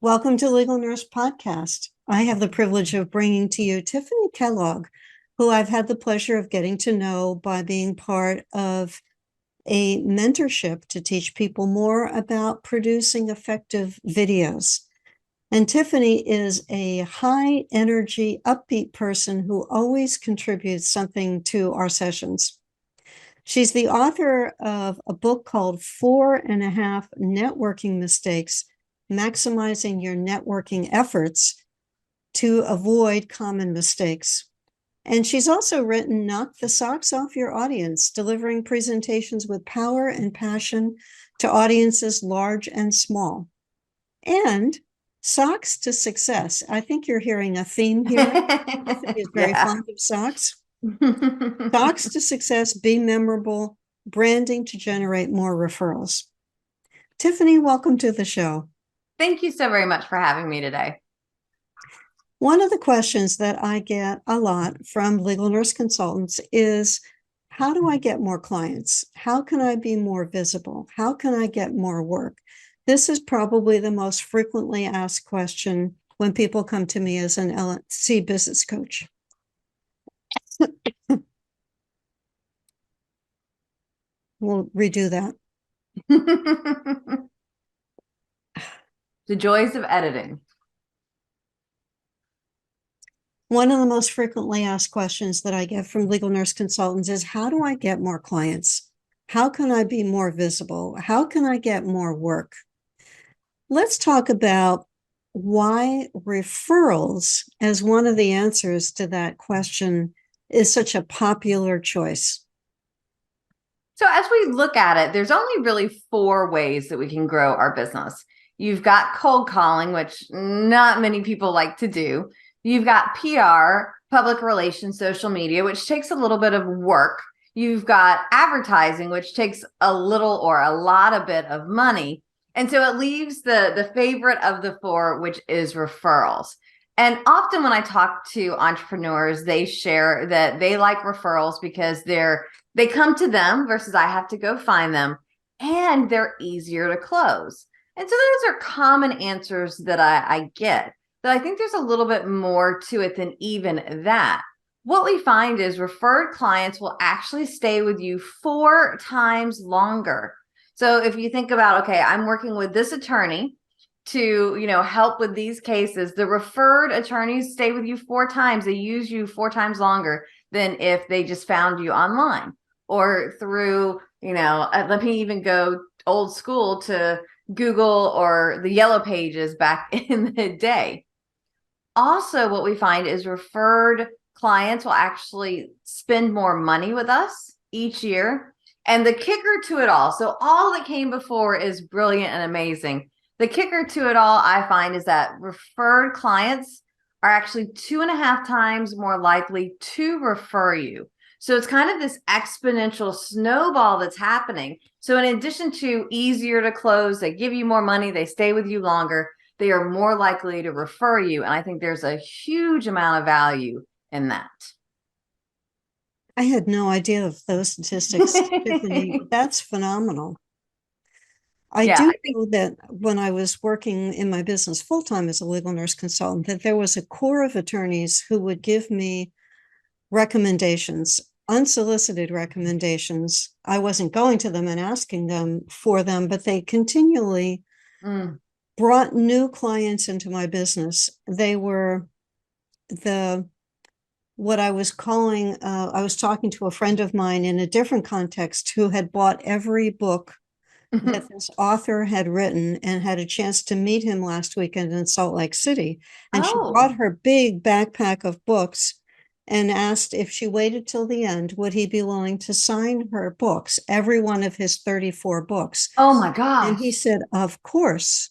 Welcome to Legal Nurse Podcast. I have the privilege of bringing to you Tiffanie Kellog, who I've had the pleasure of getting to know by being part of a mentorship to teach people more about producing effective videos. And Tiffanie is a high energy, upbeat person who always contributes something to our sessions. She's the author of a book called 4.5 Networking Mistakes, Maximizing Your Networking Efforts to Avoid Common Mistakes. And she's also written Knock the Socks Off Your Audience, delivering presentations with power and passion to audiences large and small. And Socks to Success. I think you're hearing a theme here. Tiffanie is very fond of socks. Socks to Success, Be Memorable, Branding to Generate More Referrals. Tiffanie, welcome to the show. Thank you so very much for having me today. One of the questions that I get a lot from legal nurse consultants is, how do I get more clients? How can I be more visible? How can I get more work? This is probably the most frequently asked question when people come to me as an LNC business coach. We'll redo that. The joys of editing. One of the most frequently asked questions that I get from legal nurse consultants is, how do I get more clients? How can I be more visible? How can I get more work? Let's talk about why referrals, as one of the answers to that question, is such a popular choice. So as we look at it, there's only really 4 ways that we can grow our business. You've got cold calling, which not many people like to do. You've got PR, public relations, social media, which takes a little bit of work. You've got advertising, which takes a little or a lot of bit of money. And so it leaves the favorite of the 4, which is referrals. And often when I talk to entrepreneurs, they share that they like referrals because they come to them versus I have to go find them, and they're easier to close. And so those are common answers that I get. But I think there's a little bit more to it than even that. What we find is referred clients will actually stay with you 4 times longer. So if you think about, okay, I'm working with this attorney to, help with these cases, the referred attorneys stay with you 4 times. They use you 4 times longer than if they just found you online or through, let me even go old school to Google or the Yellow Pages back in the day. Also, what we find is referred clients will actually spend more money with us each year. And the kicker to it all, so all that came before is brilliant and amazing. The kicker to it all, I find, is that referred clients are actually 2.5 times more likely to refer you. So it's kind of this exponential snowball that's happening. So in addition to easier to close, they give you more money, they stay with you longer, they are more likely to refer you. And I think there's a huge amount of value in that. I had no idea of those statistics, Tiffanie. That's phenomenal. I do know that when I was working in my business full-time as a legal nurse consultant, that there was a core of attorneys who would give me recommendations, unsolicited recommendations. I wasn't going to them and asking them for them, but they continually brought new clients into my business. They were what I was calling, I was talking to a friend of mine in a different context who had bought every book that this author had written and had a chance to meet him last weekend in Salt Lake City. And she brought her big backpack of books and asked if she waited till the end, would he be willing to sign her books, every one of his 34 books. Oh my gosh. And he said, of course.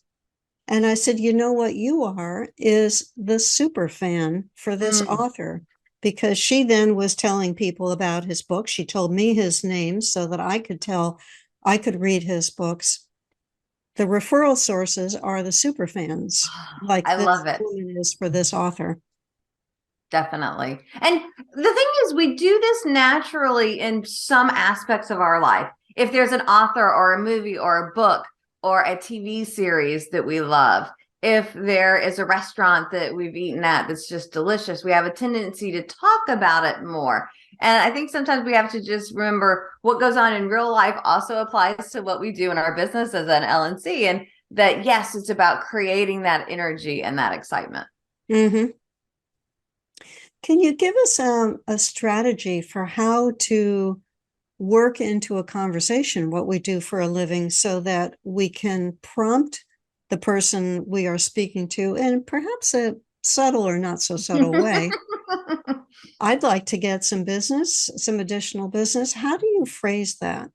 And I said, you know what you are is the super fan for this author, because she then was telling people about his book. She told me his name so that I could read his books. The referral sources are the super fans, like I love it. Woman is for this author. Definitely. And the thing is, we do this naturally in some aspects of our life. If there's an author or a movie or a book or a TV series that we love, If there is a restaurant that we've eaten at that's just delicious, we have a tendency to talk about it more. And I think sometimes we have to just remember what goes on in real life also applies to what we do in our business as an LNC. And that, yes, it's about creating that energy and that excitement. Mm-hmm. Can you give us a strategy for how to work into a conversation what we do for a living so that we can prompt the person we are speaking to in perhaps a subtle or not so subtle way? I'd like to get some business, some additional business. How do you phrase that?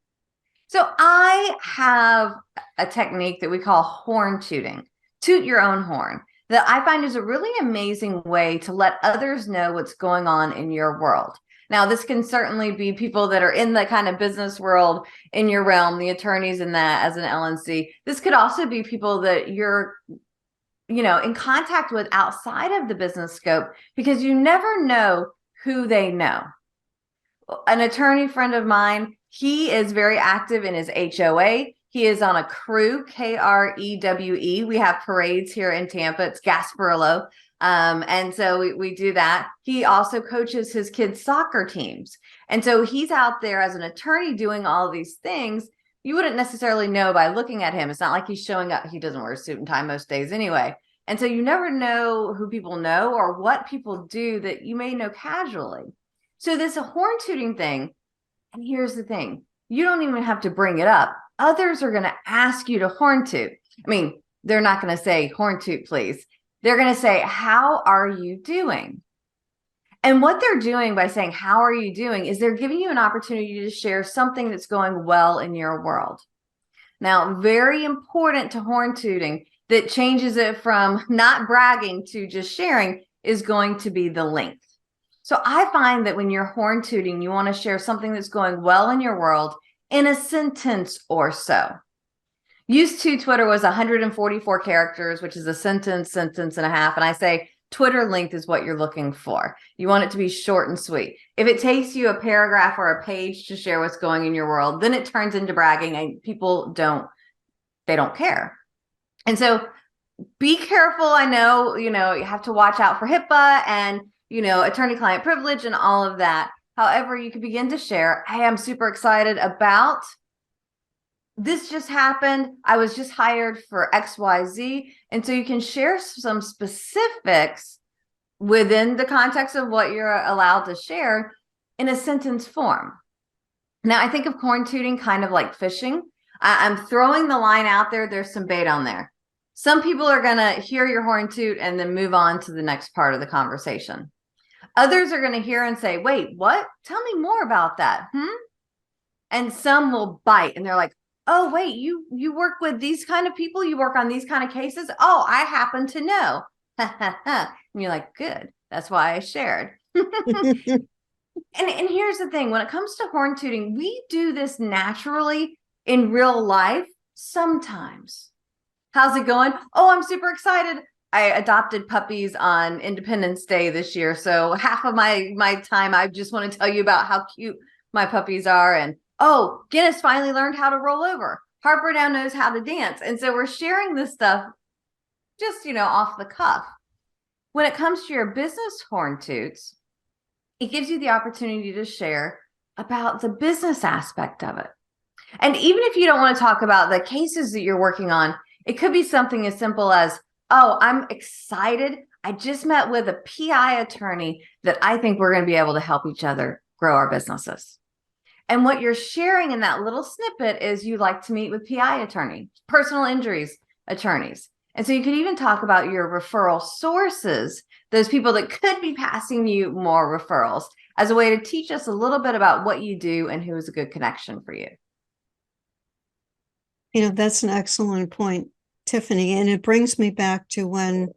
So I have a technique that we call horn tooting, toot your own horn, that I find is a really amazing way to let others know what's going on in your world. Now, this can certainly be people that are in the kind of business world in your realm, the attorneys in that as an LNC. This could also be people that you're, in contact with outside of the business scope, because you never know who they know. An attorney friend of mine, he is very active in his HOA. He is on a crew, KREWE. We have parades here in Tampa. It's Gasparillo. And so we do that. He also coaches his kids' soccer teams. And so he's out there as an attorney doing all these things. You wouldn't necessarily know by looking at him. It's not like he's showing up. He doesn't wear a suit and tie most days anyway. And so you never know who people know or what people do that you may know casually. So this horn tooting thing, and here's the thing, you don't even have to bring it up. Others are going to ask you to horn toot. I mean, they're not going to say horn toot, please. They're going to say, how are you doing? And what they're doing by saying, how are you doing, is they're giving you an opportunity to share something that's going well in your world. Now, very important to horn tooting that changes it from not bragging to just sharing is going to be the length. So I find that when you're horn tooting, you want to share something that's going well in your world in a sentence or so. Used to Twitter was 144 characters, which is a sentence and a half. And I say Twitter length is what you're looking for. You want it to be short and sweet. If it takes you a paragraph or a page to share what's going in your world, then it turns into bragging and people don't care. And so be careful. I know, you have to watch out for HIPAA and attorney-client privilege and all of that. However, you can begin to share, hey, I'm super excited about this just happened. I was just hired for XYZ. And so you can share some specifics within the context of what you're allowed to share in a sentence form. Now, I think of horn tooting kind of like fishing. I'm throwing the line out there. There's some bait on there. Some people are going to hear your horn toot and then move on to the next part of the conversation. Others are going to hear and say, wait, what? Tell me more about that. And some will bite and they're like, oh, wait, you work with these kind of people? You work on these kind of cases? Oh, I happen to know. And you're like, good. That's why I shared. And here's the thing. When it comes to horn tooting, we do this naturally in real life sometimes. How's it going? Oh, I'm super excited. I adopted puppies on Independence Day this year. So half of my time, I just want to tell you about how cute my puppies are. And oh, Guinness finally learned how to roll over. Harper now knows how to dance. And so we're sharing this stuff just, off the cuff. When it comes to your business horn toots, it gives you the opportunity to share about the business aspect of it. And even if you don't want to talk about the cases that you're working on, it could be something as simple as, oh, I'm excited. I just met with a PI attorney that I think we're going to be able to help each other grow our businesses. And what you're sharing in that little snippet is you like to meet with PI attorney, personal injuries attorneys. And so you could even talk about your referral sources, those people that could be passing you more referrals, as a way to teach us a little bit about what you do and who is a good connection for you. That's an excellent point, Tiffanie. And it brings me back to when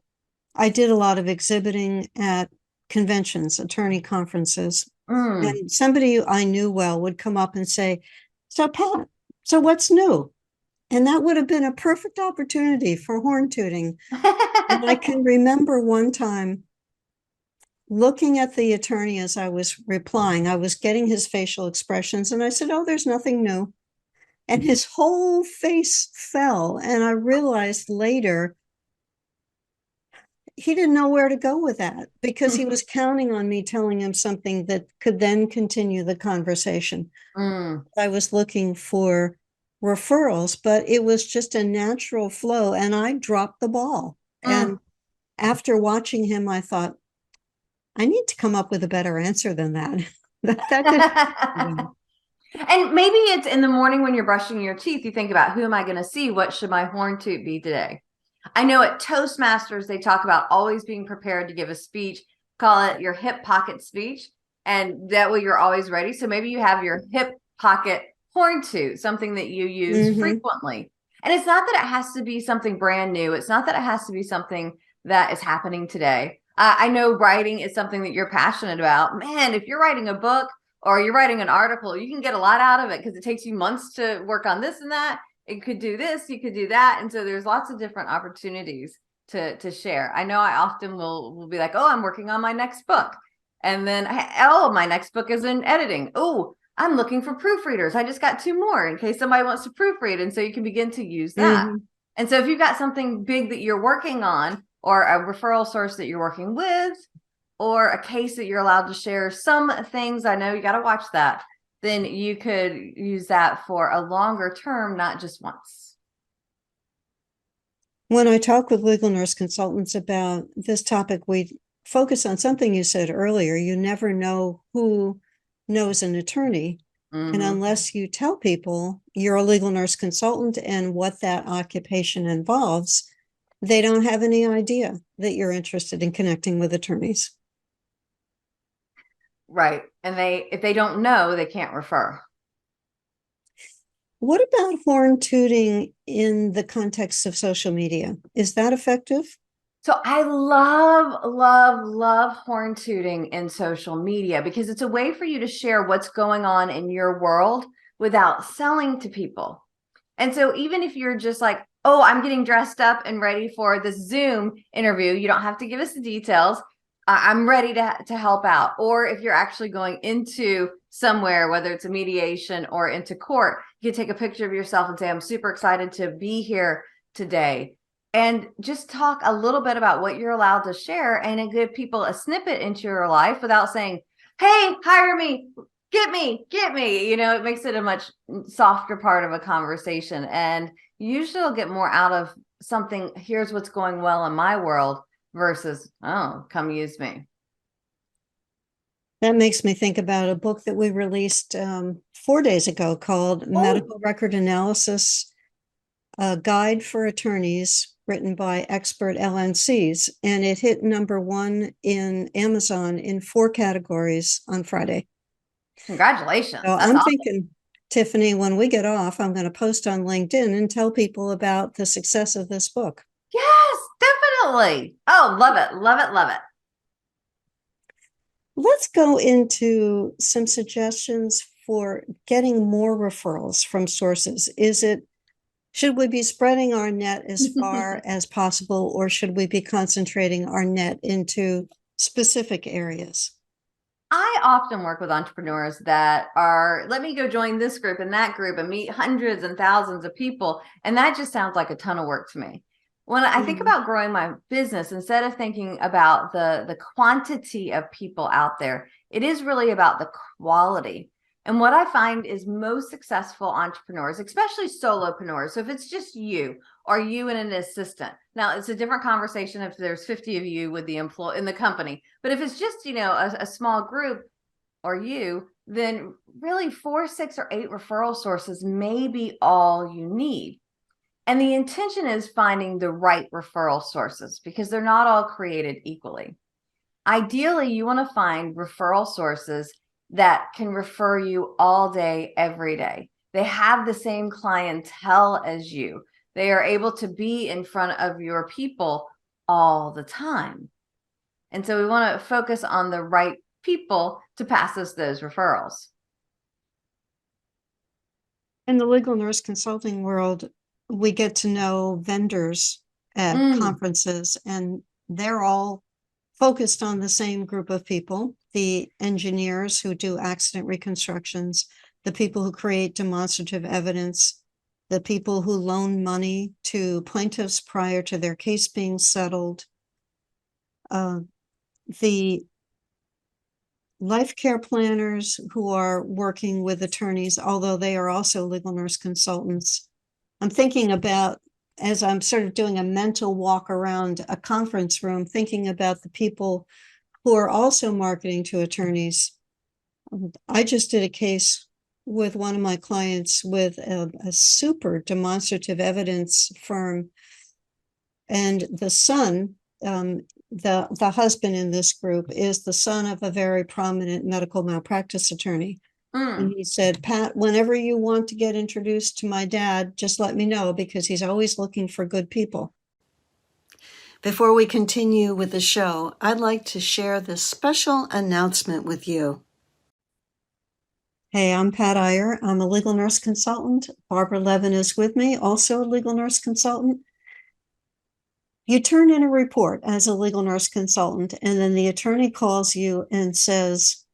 I did a lot of exhibiting at conventions, attorney conferences. And somebody I knew well would come up and say, so Pat, so what's new? And that would have been a perfect opportunity for horn tooting. And I can remember one time looking at the attorney as I was replying, I was getting his facial expressions, and I said, oh, there's nothing new. And his whole face fell. And I realized later he didn't know where to go with that because he was counting on me telling him something that could then continue the conversation. Mm, I was looking for referrals, but it was just a natural flow and I dropped the ball. mm. And after watching him, I thought, I need to come up with a better answer than that. that could. And maybe it's in the morning when you're brushing your teeth, you think about, who am I going to see? What should my horn toot be today? I know at Toastmasters, they talk about always being prepared to give a speech, call it your hip pocket speech. And that way you're always ready. So maybe you have your hip pocket horn toot, something that you use frequently. And it's not that it has to be something brand new. It's not that it has to be something that is happening today. I know writing is something that you're passionate about. Man, if you're writing a book or you're writing an article, you can get a lot out of it because it takes you months to work on this and that. It could do this, you could do that. And so there's lots of different opportunities to share. I know I often will be like, oh, I'm working on my next book. And then, oh, my next book is in editing. Oh, I'm looking for proofreaders. I just got 2 more in case somebody wants to proofread. And so you can begin to use that. And so if you've got something big that you're working on, or a referral source that you're working with, or a case that you're allowed to share some things, I know you got to watch that, then you could use that for a longer term, not just once. When I talk with legal nurse consultants about this topic, we focus on something you said earlier. You never know who knows an attorney. And unless you tell people you're a legal nurse consultant and what that occupation involves, they don't have any idea that you're interested in connecting with attorneys. Right. And if they don't know, they can't refer. What about horn tooting in the context of social media? Is that effective? So I love horn tooting in social media because it's a way for you to share what's going on in your world without selling to people. And so even if you're just like, oh, I'm getting dressed up and ready for this Zoom interview, you don't have to give us the details. I'm ready to help out. Or if you're actually going into somewhere, whether it's a mediation or into court, you can take a picture of yourself and say, I'm super excited to be here today. And just talk a little bit about what you're allowed to share and give people a snippet into your life without saying, hey, hire me, get me. It makes it a much softer part of a conversation. And usually you'll get more out of something, here's what's going well in my world, versus, oh, come use me. That makes me think about a book that we released 4 days ago called Medical Record Analysis, a Guide for Attorneys, written by expert LNCs. And it hit #1 in Amazon in 4 categories on Friday. Congratulations. So That's I'm awesome. thinking, Tiffanie, when we get off, I'm going to post on LinkedIn and tell people about the success of this book. Yes, definitely. Oh, love it. Love it. Love it. Let's go into some suggestions for getting more referrals from sources. Should we be spreading our net as far as possible, or should we be concentrating our net into specific areas? I often work with entrepreneurs that are, let me go join this group and that group and meet hundreds and thousands of people. And that just sounds like a ton of work to me. When I think about growing my business, instead of thinking about the quantity of people out there, it is really about the quality. And what I find is most successful entrepreneurs, especially solopreneurs. So if it's just you or you and an assistant, now it's a different conversation if there's 50 of you with the employee in the company. But if it's just, a small group or you, then really 4, 6, or 8 referral sources may be all you need. And the intention is finding the right referral sources because they're not all created equally. Ideally, you want to find referral sources that can refer you all day, every day. They have the same clientele as you. They are able to be in front of your people all the time. And so we want to focus on the right people to pass us those referrals. In the legal nurse consulting world, we get to know vendors at conferences, and they're all focused on the same group of people: the engineers who do accident reconstructions, the people who create demonstrative evidence, the people who loan money to plaintiffs prior to their case being settled, the life care planners who are working with attorneys, although they are also legal nurse consultants. I'm thinking about, as I'm sort of doing a mental walk around a conference room, thinking about the people who are also marketing to attorneys. I just did a case with one of my clients with a super demonstrative evidence firm, and the son, the husband in this group is the son of a very prominent medical malpractice attorney. And he said, Pat, whenever you want to get introduced to my dad, just let me know, because he's always looking for good people. Before we continue with the show, I'd like to share this special announcement with you. Hey, I'm Pat Iyer. I'm a legal nurse consultant. Barbara Levin is with me, also a legal nurse consultant. You turn in a report as a legal nurse consultant, and then the attorney calls you and says,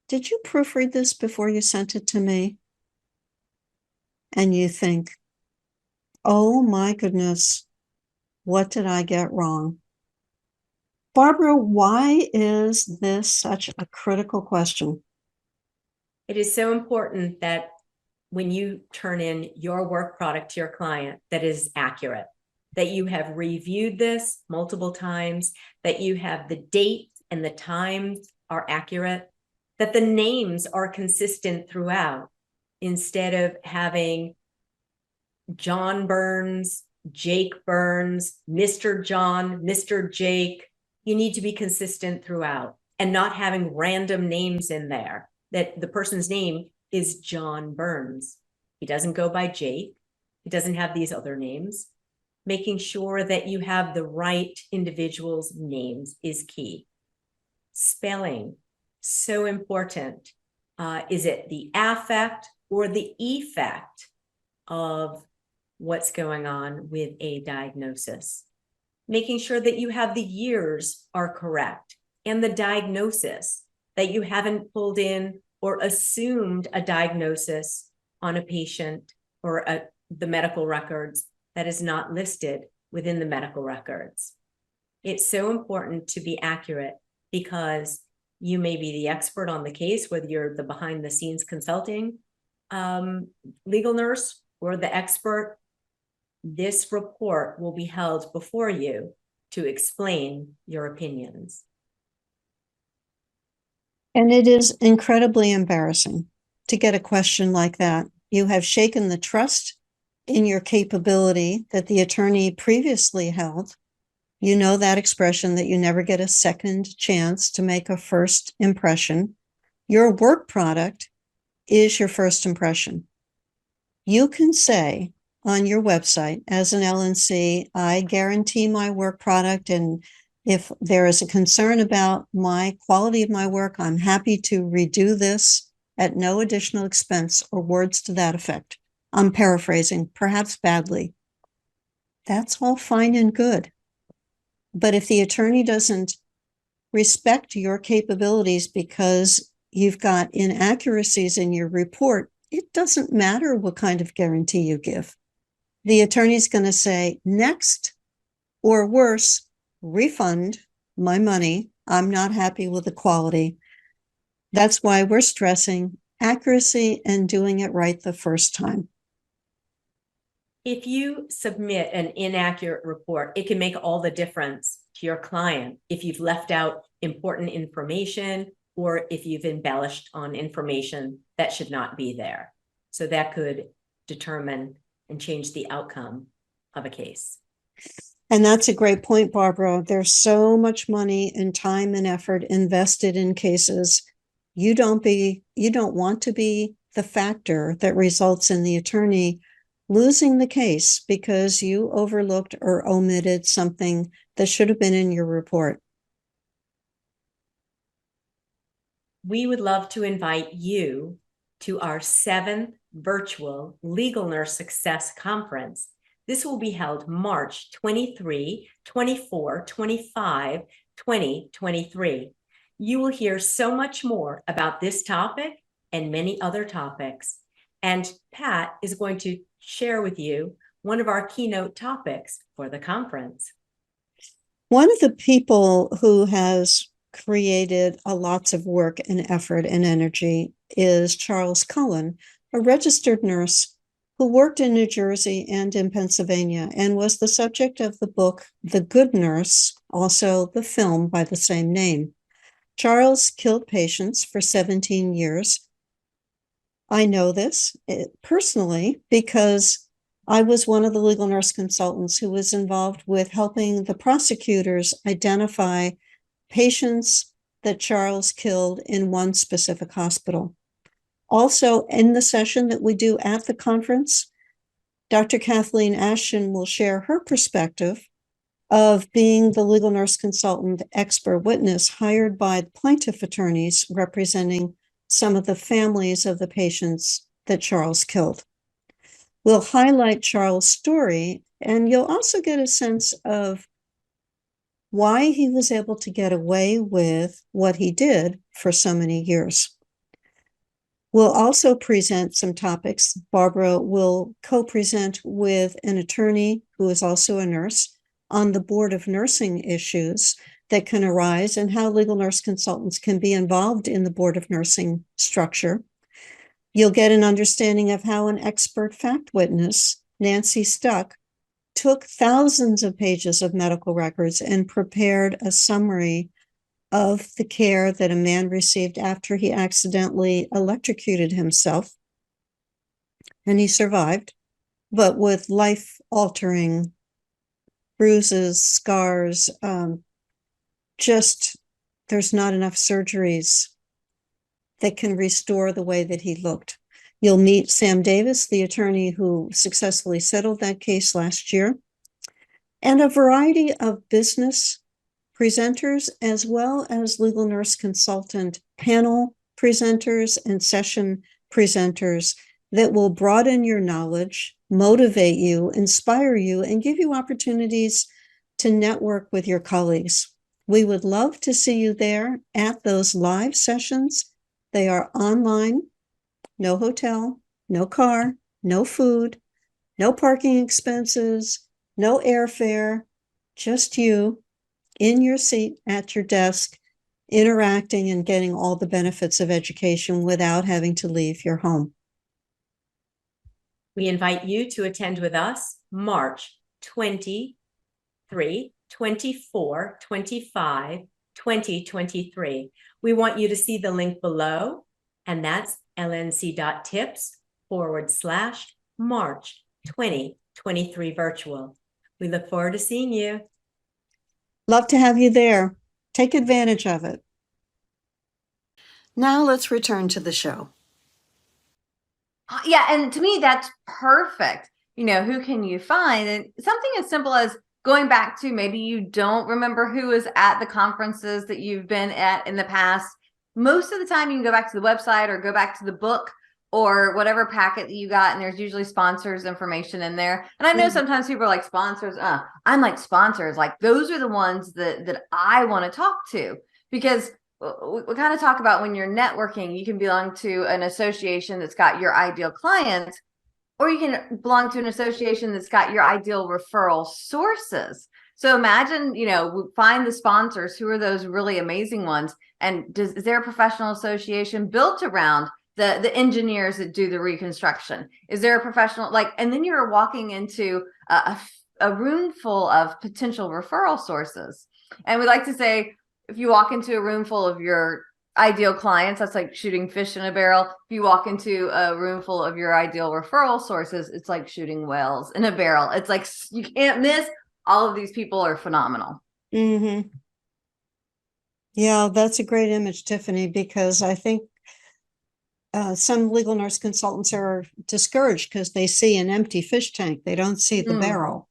did you proofread this before you sent it to me? And you think, oh my goodness, what did I get wrong? Barbara, why is this such a critical question? It is so important that when you turn in your work product to your client, that is accurate, that you have reviewed this multiple times, that you have the date and the times are accurate, that the names are consistent throughout, instead of having John Burns, Jake Burns, Mr. John, Mr. Jake. You need to be consistent throughout and not having random names in there, that the person's name is John Burns. He doesn't go by Jake. He doesn't have these other names. Making sure that you have the right individual's names is key. Spelling, so important. Is it the affect or the effect of what's going on with a diagnosis? Making sure that you have the years are correct and the diagnosis, that you haven't pulled in or assumed a diagnosis on a patient or the medical records that is not listed within the medical records. It's so important to be accurate, because you may be the expert on the case, whether you're the behind the scenes consulting legal nurse or the expert. This report will be held before you to explain your opinions. And it is incredibly embarrassing to get a question like that. You have shaken the trust in your capability that the attorney previously held. You know that expression that you never get a second chance to make a first impression. Your work product is your first impression. You can say on your website, as an LNC, I guarantee my work product, and if there is a concern about my quality of my work, I'm happy to redo this at no additional expense, or words to that effect. I'm paraphrasing, perhaps badly. That's all fine and good. But if the attorney doesn't respect your capabilities because you've got inaccuracies in your report, it doesn't matter what kind of guarantee you give. The attorney's going to say, next, or worse, refund my money. I'm not happy with the quality. That's why we're stressing accuracy and doing it right the first time. If you submit an inaccurate report, it can make all the difference to your client if you've left out important information or if you've embellished on information that should not be there. So that could determine and change the outcome of a case. And that's a great point, Barbara. There's so much money and time and effort invested in cases. You don't want to be the factor that results in the attorney losing the case because you overlooked or omitted something that should have been in your report. We would love to invite you to our 7th virtual Legal Nurse Success Conference. This will be held March 23, 24, 25, 2023. You will hear so much more about this topic and many other topics. And Pat is going to share with you one of our keynote topics for the conference. One of the people who has created lots of work and effort and energy is Charles Cullen, a registered nurse who worked in New Jersey and in Pennsylvania and was the subject of the book The Good Nurse, also the film by the same name. Charles killed patients for 17 years. I know this personally because I was one of the legal nurse consultants who was involved with helping the prosecutors identify patients that Charles killed in one specific hospital. Also, in the session that we do at the conference, Dr. Kathleen Ashton will share her perspective of being the legal nurse consultant expert witness hired by plaintiff attorneys representing some of the families of the patients that Charles killed. We'll highlight Charles' story, and you'll also get a sense of why he was able to get away with what he did for so many years. We'll also present some topics. Barbara will co-present with an attorney who is also a nurse on the board of nursing issues that can arise and how legal nurse consultants can be involved in the board of nursing structure. You'll get an understanding of how an expert fact witness, Nancy Stuck, took thousands of pages of medical records and prepared a summary of the care that a man received after he accidentally electrocuted himself. And he survived, but with life-altering bruises, scars, just there's not enough surgeries that can restore the way that he looked. You'll meet Sam Davis, the attorney who successfully settled that case last year, and a variety of business presenters, as well as legal nurse consultant panel presenters and session presenters that will broaden your knowledge, motivate you, inspire you, and give you opportunities to network with your colleagues. We would love to see you there at those live sessions. They are online, no hotel, no car, no food, no parking expenses, no airfare, just you in your seat at your desk, interacting and getting all the benefits of education without having to leave your home. We invite you to attend with us March 23, 24, 25, 2023. We want you to see the link below, and that's lnc.tips/March 2023 virtual. We look forward to seeing you. Love to have you there. Take advantage of it. Now let's return to the show. Yeah, and to me, that's perfect. You know, who can you find? And something as simple as going back to maybe you don't remember who was at the conferences that you've been at in the past. Most of the time, you can go back to the website or go back to the book or whatever packet that you got, and there's usually sponsors information in there. And I know sometimes people are like, sponsors, I'm like, sponsors, like those are the ones that I want to talk to, because we kind of talk about when you're networking, you can belong to an association that's got your ideal clients, or you can belong to an association that's got your ideal referral sources. So imagine, you know, find the sponsors. Who are those really amazing ones? And is there a professional association built around the engineers that do the reconstruction? Is there a professional, like, and then you're walking into a room full of potential referral sources. And we like to say, if you walk into a room full of your ideal clients, that's like shooting fish in a barrel. If you walk into a room full of your ideal referral sources, it's like shooting whales in a barrel. It's like, you can't miss. All of these people are phenomenal. Mm-hmm. Yeah, that's a great image, Tiffany, because I think some legal nurse consultants are discouraged because they see an empty fish tank. They don't see the barrel.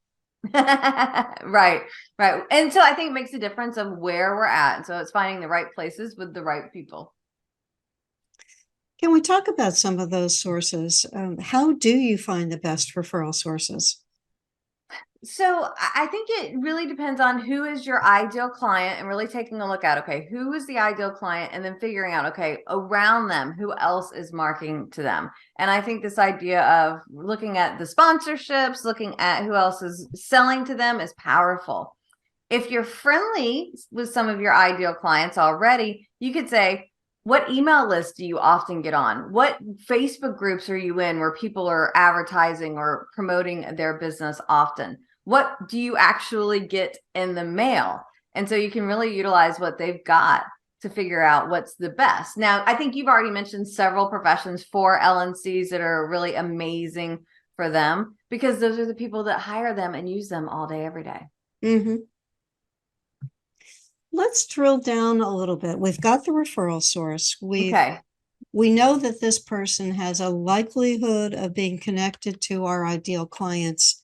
Right. And so I think it makes a difference of where we're at. And so it's finding the right places with the right people. Can we talk about some of those sources? How do you find the best referral sources? So I think it really depends on who is your ideal client, and really taking a look at, okay, who is the ideal client, and then figuring out, okay, around them, who else is marketing to them. And I think this idea of looking at the sponsorships, looking at who else is selling to them is powerful. If you're friendly with some of your ideal clients already, you could say, what email list do you often get on? What Facebook groups are you in where people are advertising or promoting their business often? What do you actually get in the mail? And so you can really utilize what they've got to figure out what's the best. Now, I think you've already mentioned several professions for LNCs that are really amazing for them, because those are the people that hire them and use them all day, every day. Mm-hmm. Let's drill down a little bit. We've got the referral source. We know that this person has a likelihood of being connected to our ideal clients.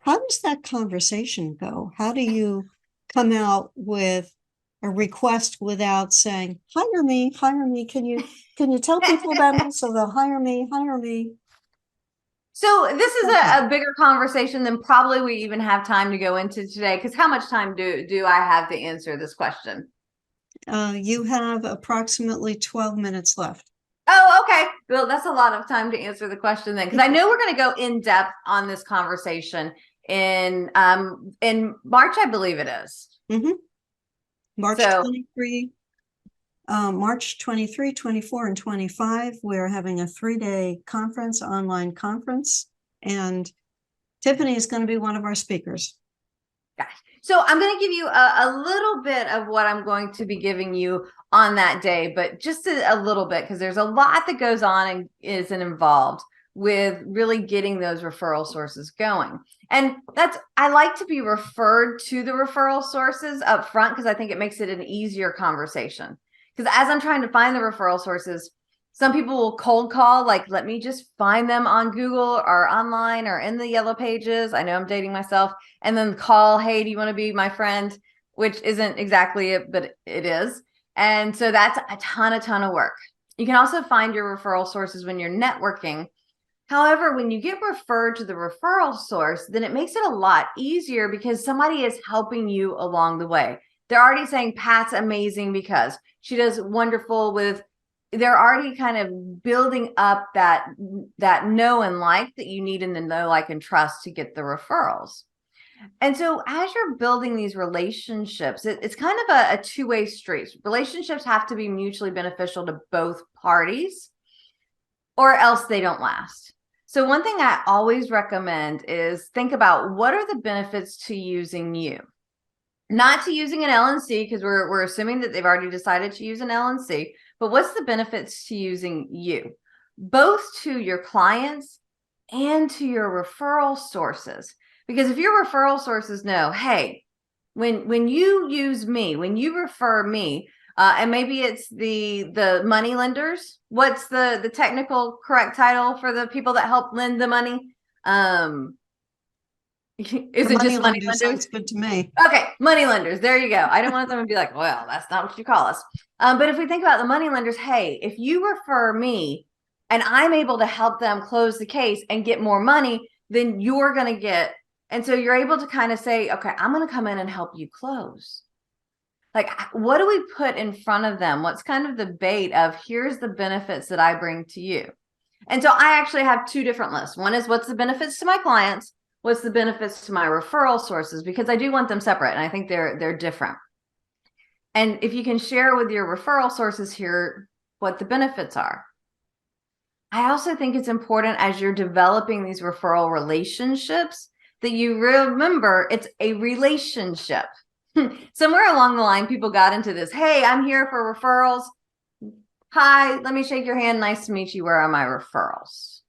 How does that conversation go? How do you come out with a request without saying, hire me, hire me? Can you tell people about me so they'll hire me, hire me? So this is a bigger conversation than probably we even have time to go into today, because how much time do I have to answer this question? You have approximately 12 minutes left. Oh, okay. Well, that's a lot of time to answer the question then, because I know we're going to go in depth on this conversation in March, I believe it is. Mm-hmm. March So, 23, March 23, 24, and 25, we're having a 3-day conference, online conference, and Tiffanie is going to be one of our speakers. gosh. So I'm going to give you a little bit of what I'm going to be giving you on that day, but just a little bit, because there's a lot that goes on and is involved with really getting those referral sources going. And I like to be referred to the referral sources up front, because I think it makes it an easier conversation. Because as I'm trying to find the referral sources, some people will cold call, like, let me just find them on Google or online or in the yellow pages. I know I'm dating myself. And then call, hey, do you want to be my friend? Which isn't exactly it, but it is. And so that's a ton of work. You can also find your referral sources when you're networking. However, when you get referred to the referral source, then it makes it a lot easier, because somebody is helping you along the way. They're already saying Pat's amazing because she does wonderful with, they're already kind of building up that know and like that you need in the know, like, and trust to get the referrals. And so as you're building these relationships, it's kind of a two-way street. Relationships have to be mutually beneficial to both parties, or else they don't last. So one thing I always recommend is think about, what are the benefits to using you? Not to using an LNC, because we're assuming that they've already decided to use an LNC, but what's the benefits to using you, both to your clients and to your referral sources? Because if your referral sources know, hey, when you use me, when you refer me, and maybe it's the money lenders. What's the technical correct title for the people that help lend the money? Is it just money lenders? Sounds good to me. Okay, money lenders. There you go. I didn't want them to be like, well, that's not what you call us. But if we think about the money lenders, hey, if you refer me and I'm able to help them close the case and get more money, then you're going to get. And so you're able to kind of say, okay, I'm going to come in and help you close. Like, what do we put in front of them? What's kind of the bait of, here's the benefits that I bring to you. And so I actually have two different lists. One is, what's the benefits to my clients? What's the benefits to my referral sources? Because I do want them separate, and I think they're different. And if you can share with your referral sources here what the benefits are. I also think it's important, as you're developing these referral relationships, that you remember it's a relationship. Somewhere along the line, people got into this, hey, I'm here for referrals. Hi, let me shake your hand. Nice to meet you. Where are my referrals?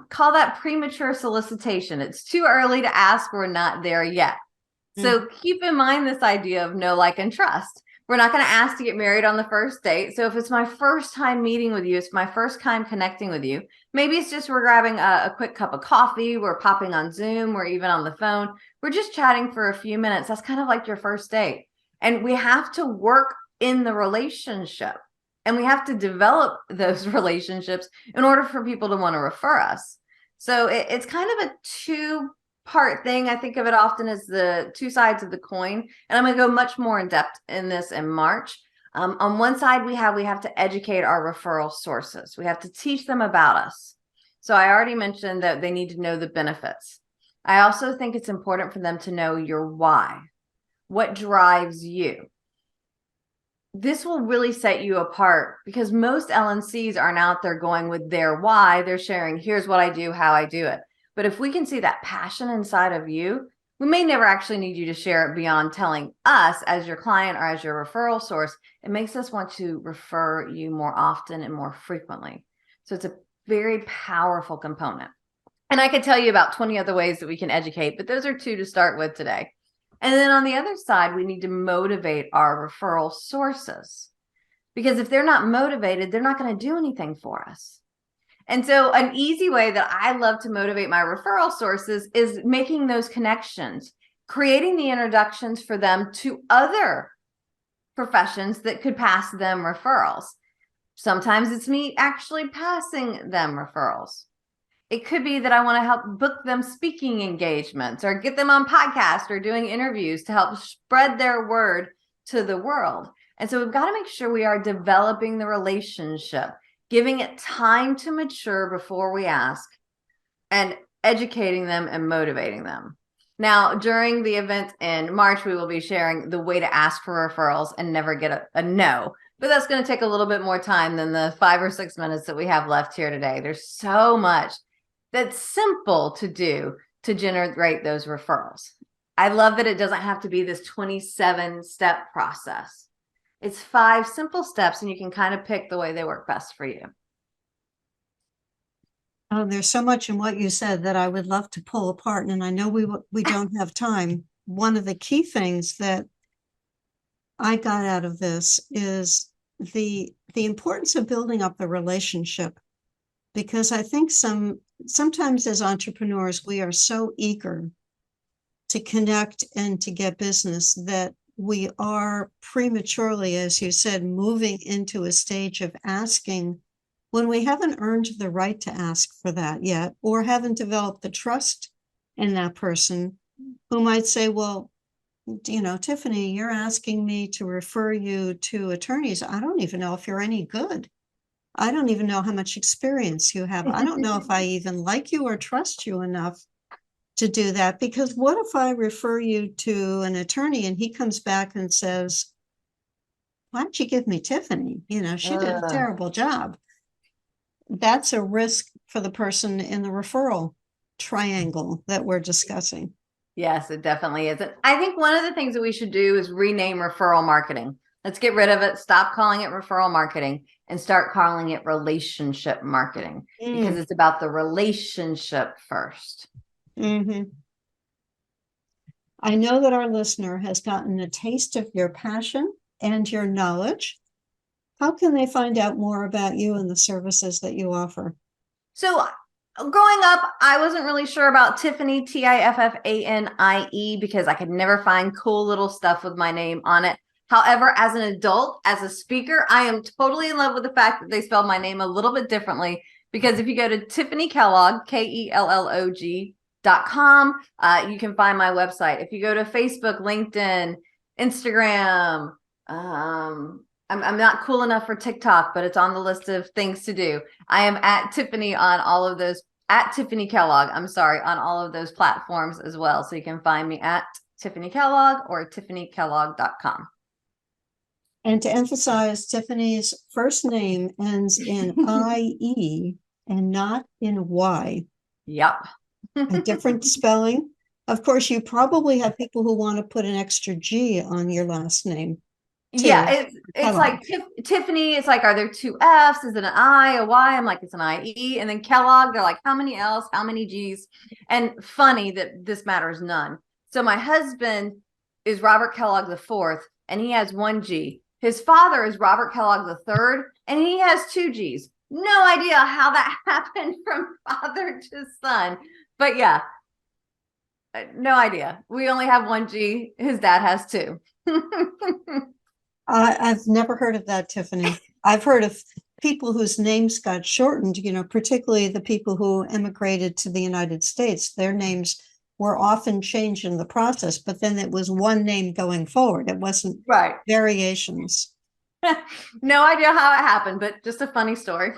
Call that premature solicitation. It's too early to ask. We're not there yet. So keep in mind this idea of know, like, and trust. We're not going to ask to get married on the first date. So if it's my first time meeting with you, it's my first time connecting with you. Maybe it's just we're grabbing a quick cup of coffee. We're popping on Zoom. We're even on the phone. We're just chatting for a few minutes. That's kind of like your first date. And we have to work in the relationship. And we have to develop those relationships in order for people to want to refer us. So it's kind of a two-part thing. I think of it often as the two sides of the coin. And I'm going to go much more in depth in this in March. On one side, we have to educate our referral sources. We have to teach them about us. So I already mentioned that they need to know the benefits. I also think it's important for them to know your why. What drives you? This will really set you apart because most LNCs aren't out there going with their why. They're sharing, here's what I do, how I do it. But if we can see that passion inside of you, we may never actually need you to share it beyond telling us as your client or as your referral source. It makes us want to refer you more often and more frequently. So it's a very powerful component. And I could tell you about 20 other ways that we can educate, but those are 2 to start with today. And then on the other side, we need to motivate our referral sources, because if they're not motivated, they're not going to do anything for us. And so an easy way that I love to motivate my referral sources is making those connections, creating the introductions for them to other professions that could pass them referrals. Sometimes it's me actually passing them referrals. It could be that I want to help book them speaking engagements or get them on podcasts or doing interviews to help spread their word to the world. And so we've got to make sure we are developing the relationship, giving it time to mature before we ask, and educating them and motivating them. Now, during the event in March, we will be sharing the way to ask for referrals and never get a no. But that's going to take a little bit more time than the 5 or 6 minutes that we have left here today. There's so much that's simple to do to generate those referrals. I love that it doesn't have to be this 27-step process. It's 5 simple steps, and you can kind of pick the way they work best for you. Oh, there's so much in what you said that I would love to pull apart, and I know we don't have time. One of the key things that I got out of this is the importance of building up the relationship, because I think sometimes as entrepreneurs, we are so eager to connect and to get business that we are prematurely, as you said, moving into a stage of asking when we haven't earned the right to ask for that yet, or haven't developed the trust in that person who might say, well, Tiffanie, you're asking me to refer you to attorneys. I don't even know if you're any good. I don't even know how much experience you have. I don't know if I even like you or trust you enough to do that, because what if I refer you to an attorney and he comes back and says, why don't you give me Tiffanie? She did a terrible job. That's a risk for the person in the referral triangle that we're discussing. Yes, it definitely is. And I think one of the things that we should do is rename referral marketing. Let's get rid of it. Stop calling it referral marketing and start calling it relationship marketing, because it's about the relationship first. Mm-hmm. I know that our listener has gotten a taste of your passion and your knowledge. How can they find out more about you and the services that you offer? So growing up, I wasn't really sure about Tiffanie, Tiffanie, because I could never find cool little stuff with my name on it. However, as an adult, as a speaker, I am totally in love with the fact that they spelled my name a little bit differently, because if you go to Tiffanie Kellog, KELLOG.com, you can find my website. If you go to Facebook, LinkedIn, Instagram, I'm not cool enough for TikTok, but it's on the list of things to do. I am at Tiffanie on all of those, at Tiffanie Kellog, on all of those platforms as well. So you can find me at Tiffanie Kellog or TiffanieKellog.com. And to emphasize, Tiffany's first name ends in IE and not in Y. Yep. A different spelling. Of course, you probably have people who want to put an extra G on your last name. Yeah, it's like Tiffanie. It's like, are there 2 F's? Is it an I, a Y? I'm like, it's an IE. And then Kellogg, they're like, how many L's, how many G's? And funny that this matters none. So my husband is Robert Kellogg IV, and he has 1 G. His father is Robert Kellogg III, and he has 2 G's. No idea how that happened from father to son. But yeah, no idea. We only have 1 G. His dad has 2. I've never heard of that, Tiffanie. I've heard of people whose names got shortened, particularly the people who immigrated to the United States. Their names were often changed in the process, but then it was one name going forward. It wasn't right. Variations. No idea how it happened, but just a funny story.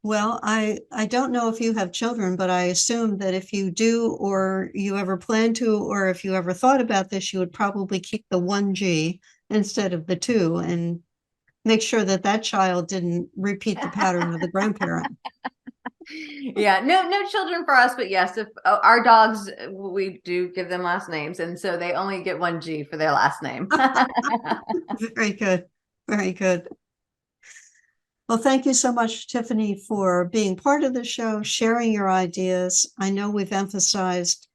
Well, I don't know if you have children, but I assume that if you do, or you ever plan to, or if you ever thought about this, you would probably keep the 1G instead of the 2 and make sure that that child didn't repeat the pattern of the grandparent. Yeah, no children for us, but yes, if our dogs, we do give them last names, and so they only get 1G for their last name. Very good. Very good. Well, thank you so much, Tiffanie, for being part of the show, sharing your ideas. I know we've emphasized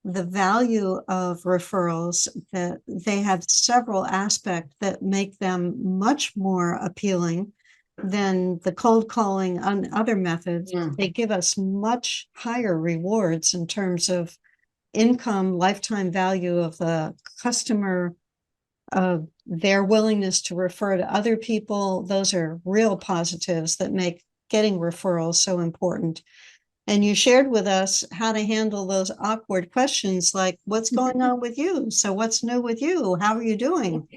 the value of referrals, that they have several aspects that make them much more appealing than the cold calling and other methods. They give us much higher rewards in terms of income, lifetime value of the customer, their willingness to refer to other people. Those are real positives that make getting referrals so important. And you shared with us how to handle those awkward questions like, what's going on with you? So what's new with you? How are you doing?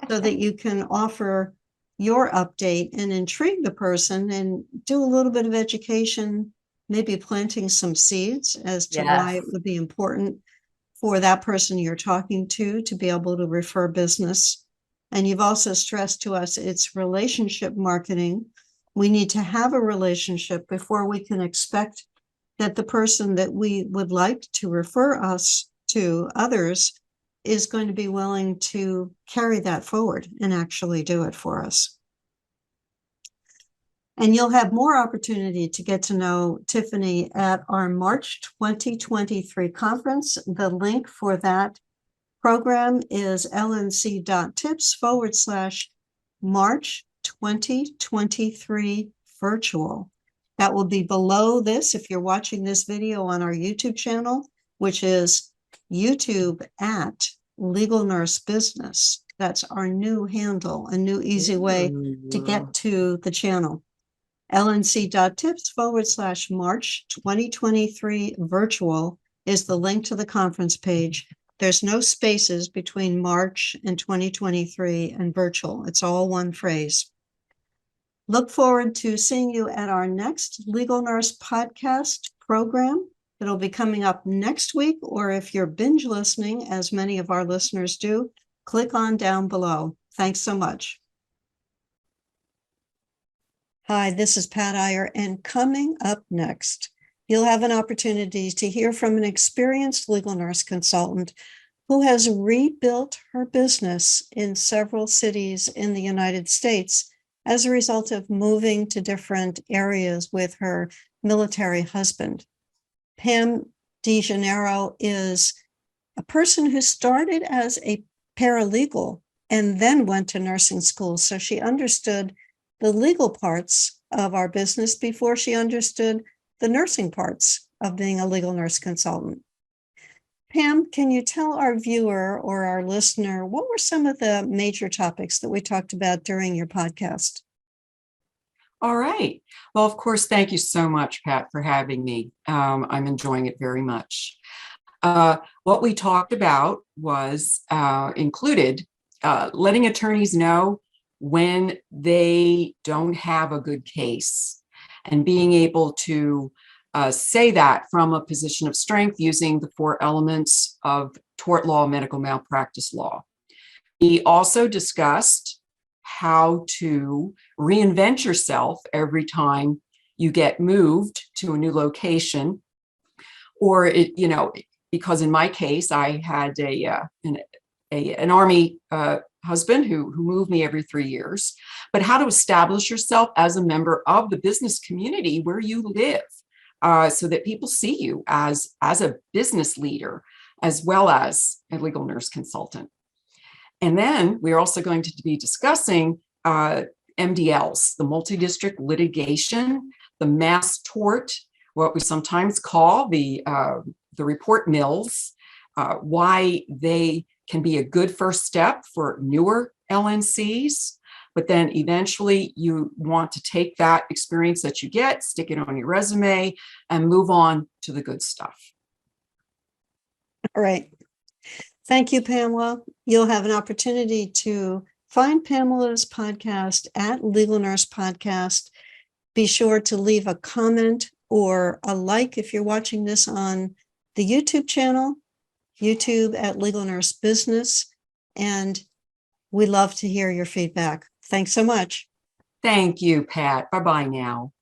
So that you can offer your update and intrigue the person and do a little bit of education, maybe planting some seeds as to why it would be important for that person you're talking to be able to refer business. And you've also stressed to us it's relationship marketing. We need to have a relationship before we can expect that the person that we would like to refer us to others is going to be willing to carry that forward and actually do it for us. And you'll have more opportunity to get to know Tiffanie at our March 2023 conference. The link for that program is lnc.tips/March 2023 virtual. That will be below this if you're watching this video on our YouTube channel, which is YouTube at Legal Nurse Business. That's our new handle, a new easy way to get to the channel. lnc.tips/March 2023 virtual is the link to the conference page. There's no spaces between March and 2023 and virtual. It's all one phrase. Look forward to seeing you at our next Legal Nurse podcast program. It'll be coming up next week, or if you're binge listening, as many of our listeners do, click on down below. Thanks so much. Hi, this is Pat Iyer, and coming up next, you'll have an opportunity to hear from an experienced legal nurse consultant who has rebuilt her business in several cities in the United States as a result of moving to different areas with her military husband. Pam DeGennaro is a person who started as a paralegal and then went to nursing school. So she understood the legal parts of our business before she understood the nursing parts of being a legal nurse consultant. Pam, can you tell our viewer or our listener what were some of the major topics that we talked about during your podcast? All right. Well, of course, thank you so much, Pat, for having me. I'm enjoying it very much. What we talked about was included letting attorneys know when they don't have a good case and being able to say that from a position of strength using the 4 elements of tort law, medical malpractice law. We also discussed how to reinvent yourself every time you get moved to a new location, or because in my case I had an Army husband who moved me every 3 years, but how to establish yourself as a member of the business community where you live, so that people see you as a business leader as well as a legal nurse consultant. And then we're also going to be discussing MDLs, the multi-district litigation, the mass tort, what we sometimes call the report mills, why they can be a good first step for newer LNCs, but then eventually you want to take that experience that you get, stick it on your resume, and move on to the good stuff. All right. Thank you, Pamela. You'll have an opportunity to find Pamela's podcast at Legal Nurse Podcast. Be sure to leave a comment or a like if you're watching this on the YouTube channel, YouTube at Legal Nurse Business. And we love to hear your feedback. Thanks so much. Thank you, Pat. Bye-bye now.